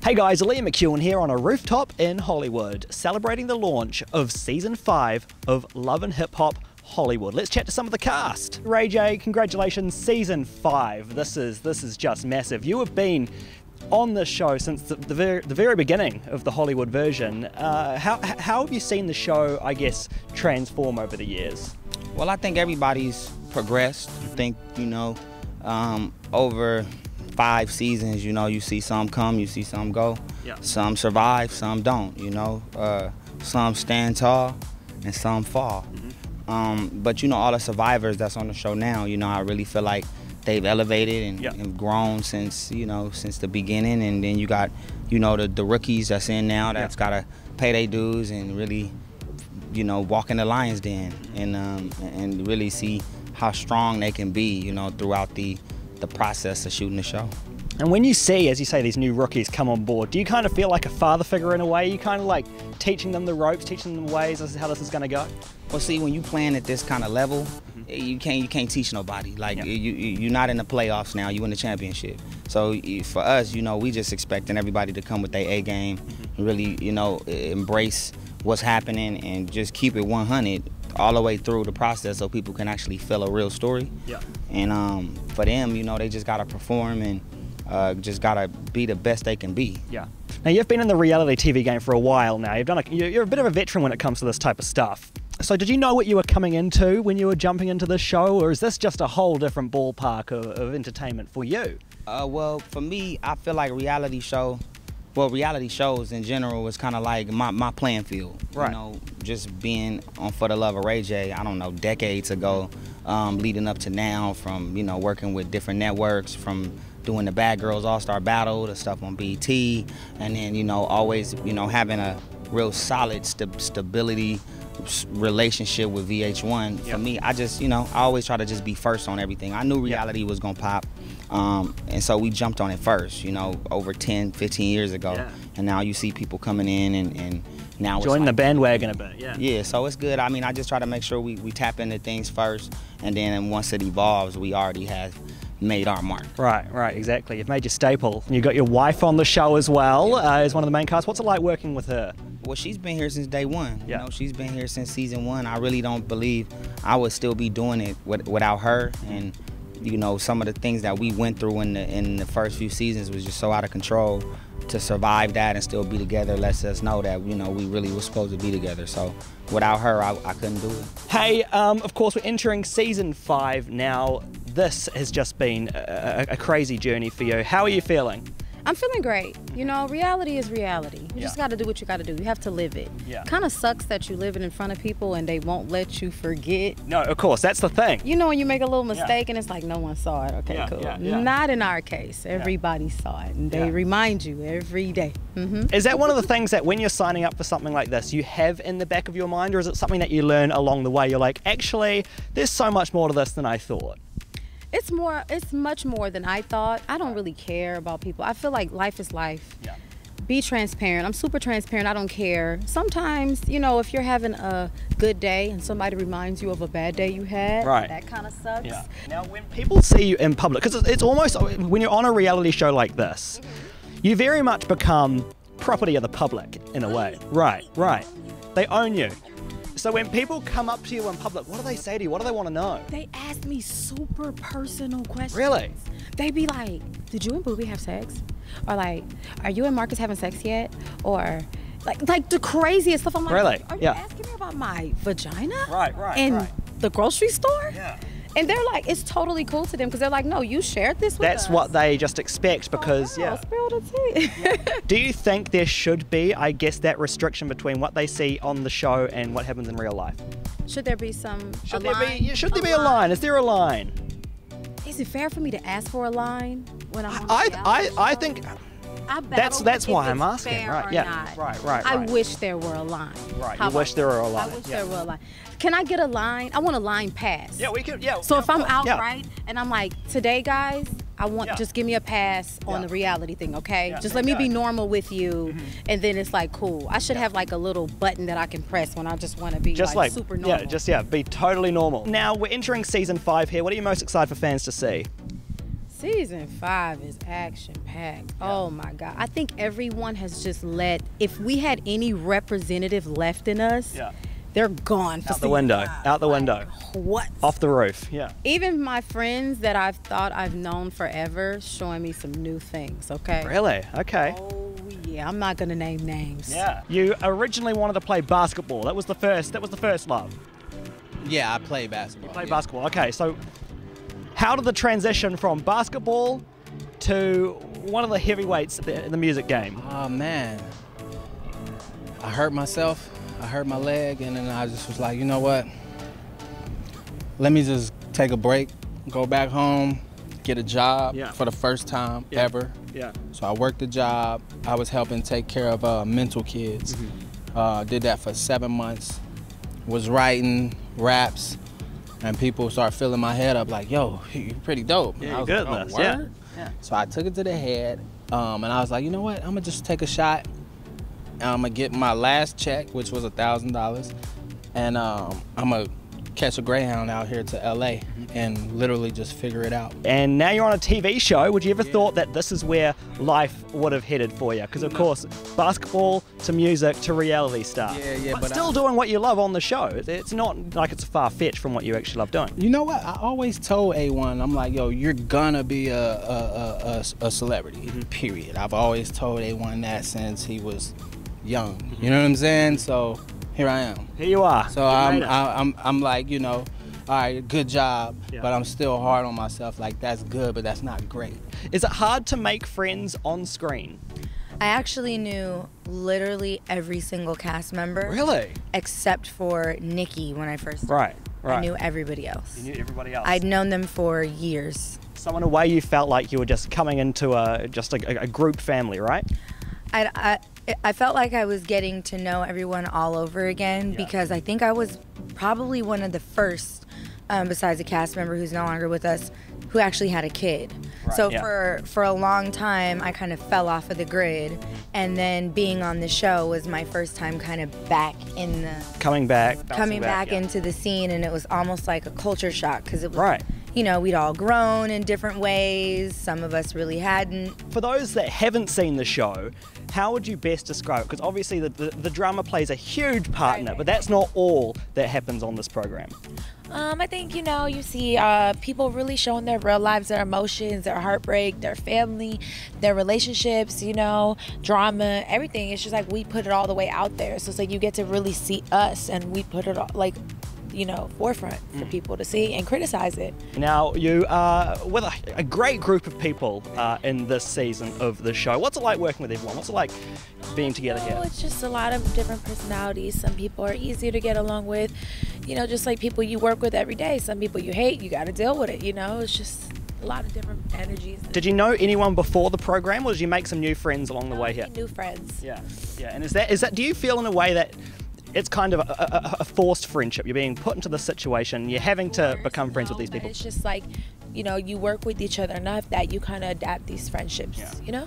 Hey guys, Liam McEwan here on a rooftop in Hollywood, celebrating the launch of Season 5 of Love and Hip Hop Hollywood. Let's chat to some of the cast. Ray J, congratulations, Season 5. This is just massive. You have been on this show since the very beginning of the Hollywood version. How have you seen the show, I guess, transform over the years? Well, I think everybody's progressed. I think, over 5 seasons, you see some come, you see some go. Yeah. Some survive, some don't, some stand tall and some fall. Mm-hmm. But all the survivors that's on the show now, I really feel like they've elevated and grown since the beginning. And then you got the rookies that's in now that's gotta pay their dues and really walk in the lion's den and really see how strong they can be throughout the process of shooting the show. And when you see, as you say, these new rookies come on board, do you kind of feel like a father figure in a way? You kind of like teaching them the ropes, teaching them the ways, this is how this is going to go? Well, see, when you playing at this kind of level, you can't teach nobody. Like you're not in the playoffs now, you in the championship. So for us, we just expecting everybody to come with their A game, and really, embrace what's happening and just keep it 100 all the way through the process so people can actually feel a real story. Yeah. And for them, they just gotta perform and just gotta be the best they can be. Yeah. Now you've been in the reality TV game for a while now. You're a bit of a veteran when it comes to this type of stuff. So did you know what you were coming into when you were jumping into this show, or is this just a whole different ballpark of entertainment for you? Well, for me, I feel like reality shows in general is kind of like my playing field. Right. Just being on For the Love of Ray J, I don't know, decades ago, leading up to now, from working with different networks, from doing the Bad Girls All-Star Battle, the stuff on BET, and then always having a real solid stability relationship with VH1. For me, I just I always try to just be first on everything. I knew reality was gonna pop, and so we jumped on it first, over 10-15 years ago. And now you see people coming in and now joining the bandwagon a bit. Yeah, so it's good. I mean, I just try to make sure we tap into things first, and then once it evolves, we already have made our mark. Right, exactly. You've made your staple. You got your wife on the show as well, as one of the main cast. What's it like working with her? Well, she's been here since day one. She's been here since season 1. I really don't believe I would still be doing it without her. And some of the things that we went through in the first few seasons was just so out of control. To survive that and still be together lets us know that we really were supposed to be together. So without her, I couldn't do it. Hey, of course we're entering season 5 now. This has just been a crazy journey for you. How are you feeling? I'm feeling great. Reality is reality. You just got to do what you got to do. You have to live it. Kind of sucks that you live it in front of people and they won't let you forget. No, of course, that's the thing. When you make a little mistake and it's like no one saw it. Okay, cool. Not in our case. Everybody saw it, and they remind you every day. Is that one of the things that when you're signing up for something like this, you have in the back of your mind, or is it something that you learn along the way? You're like, actually, there's so much more to this than I thought. It's much more than I thought. I don't really care about people. I feel like life is life. Be transparent. I'm super transparent. I don't care. Sometimes, if you're having a good day and somebody reminds you of a bad day you had, that kind of sucks. Now, when people see you in public, because it's almost, when you're on a reality show like this, you very much become property of the public in a way. Right. They own you. So when people come up to you in public, what do they say to you? What do they want to know? They ask me super personal questions. Really? They be like, did you and Booby have sex? Or like, are you and Marcus having sex yet? Or like the craziest stuff. I'm like, really? Are you asking me about my vagina? Right. In the grocery store? Yeah. And they're like, it's totally cool to them because they're like, no, you shared this with us. That's what they just expect because, spill the tea. Do you think there should be, I guess, that restriction between what they see on the show and what happens in real life? Should there be some Should there be a line? Is there a line? Is it fair for me to ask for a line when I'm on I think that's why I'm asking. Right. Right. I wish there were a line. Right. You wish there were a line. I wish there were a line. Can I get a line? I want a line pass. Yeah, we could. Yeah. So if I'm out right and I'm like, today, guys, I want just give me a pass on the reality thing, okay? Just let me be normal with you, and then it's like cool. I should have like a little button that I can press when I just want to be like super normal. Be totally normal. Now we're entering season 5 here. What are you most excited for fans to see? Season 5 is action-packed. Yeah. Oh my God. I think everyone has just if we had any representative left in us, they're gone for out the window. 5. Out the window. What? Off the roof. Yeah. Even my friends that I've thought I've known forever showing me some new things, okay? Really? Okay. Oh yeah, I'm not gonna name names. Yeah. You originally wanted to play basketball. That was the first love. Yeah, I play basketball. You play basketball. Okay, so how did the transition from basketball to one of the heavyweights in the music game? Oh man, I hurt myself. I hurt my leg, and then I just was like, you know what? Let me just take a break, go back home, get a job for the first time ever. Yeah. So I worked a job. I was helping take care of mental kids. Did that for 7 months. Was writing raps, and people started filling my head up like, yo, you're pretty dope. Yeah, you're good at this. Yeah. So I took it to the head, and I was like, you know what? I'm gonna just take a shot. I'm gonna get my last check, which was $1,000, and I'm gonna catch a Greyhound out here to LA and literally just figure it out. And now you're on a TV show. Would you ever thought that this is where life would have headed for you? Because of course, basketball to music to reality star. But still doing what you love on the show. It's not like it's far-fetched from what you actually love doing. You know what? I always told A1, I'm like, yo, you're gonna be a celebrity, period. I've always told A1 that since he was young. You know what I'm saying? So here I am. Here you are. So I'm like, you know, all right, good job, but I'm still hard on myself. Like, that's good, but that's not great. Is it hard to make friends on screen? I actually knew literally every single cast member. Really? Except for Nikki when I first started. Right. I knew everybody else. You knew everybody else. I'd known them for years. So in a way you felt like you were just coming into a group family, right? I felt like I was getting to know everyone all over again because I think I was probably one of the first, besides a cast member who's no longer with us, who actually had a kid. Right. So for a long time, I kind of fell off of the grid, and then being on the show was my first time kind of back in the... Coming back into the scene, and it was almost like a culture shock because it was... You know, we'd all grown in different ways. Some of us really hadn't. For those that haven't seen the show, how would you best describe it? Because obviously the drama plays a huge part in it, but that's not all that happens on this program. I think, you know, you see people really showing their real lives, their emotions, their heartbreak, their family, their relationships, you know, drama, everything. It's just like we put it all the way out there. So it's like you get to really see us, and we put it all, like, you know, forefront for people to see and criticize it. Now, you are with a great group of people in this season of the show. What's it like working with everyone? What's it like being together here? It's just a lot of different personalities. Some people are easier to get along with, you know, just like people you work with every day. Some people you hate, you got to deal with it, you know? It's just a lot of different energies. Did you know anyone before the program, or did you make some new friends along the way here? New friends. Yeah. And is that, do you feel in a way that it's kind of a forced friendship? You're being put into this situation, you're having to become friends with these people. It's just like, you know, you work with each other enough that you kind of adapt these friendships, you know?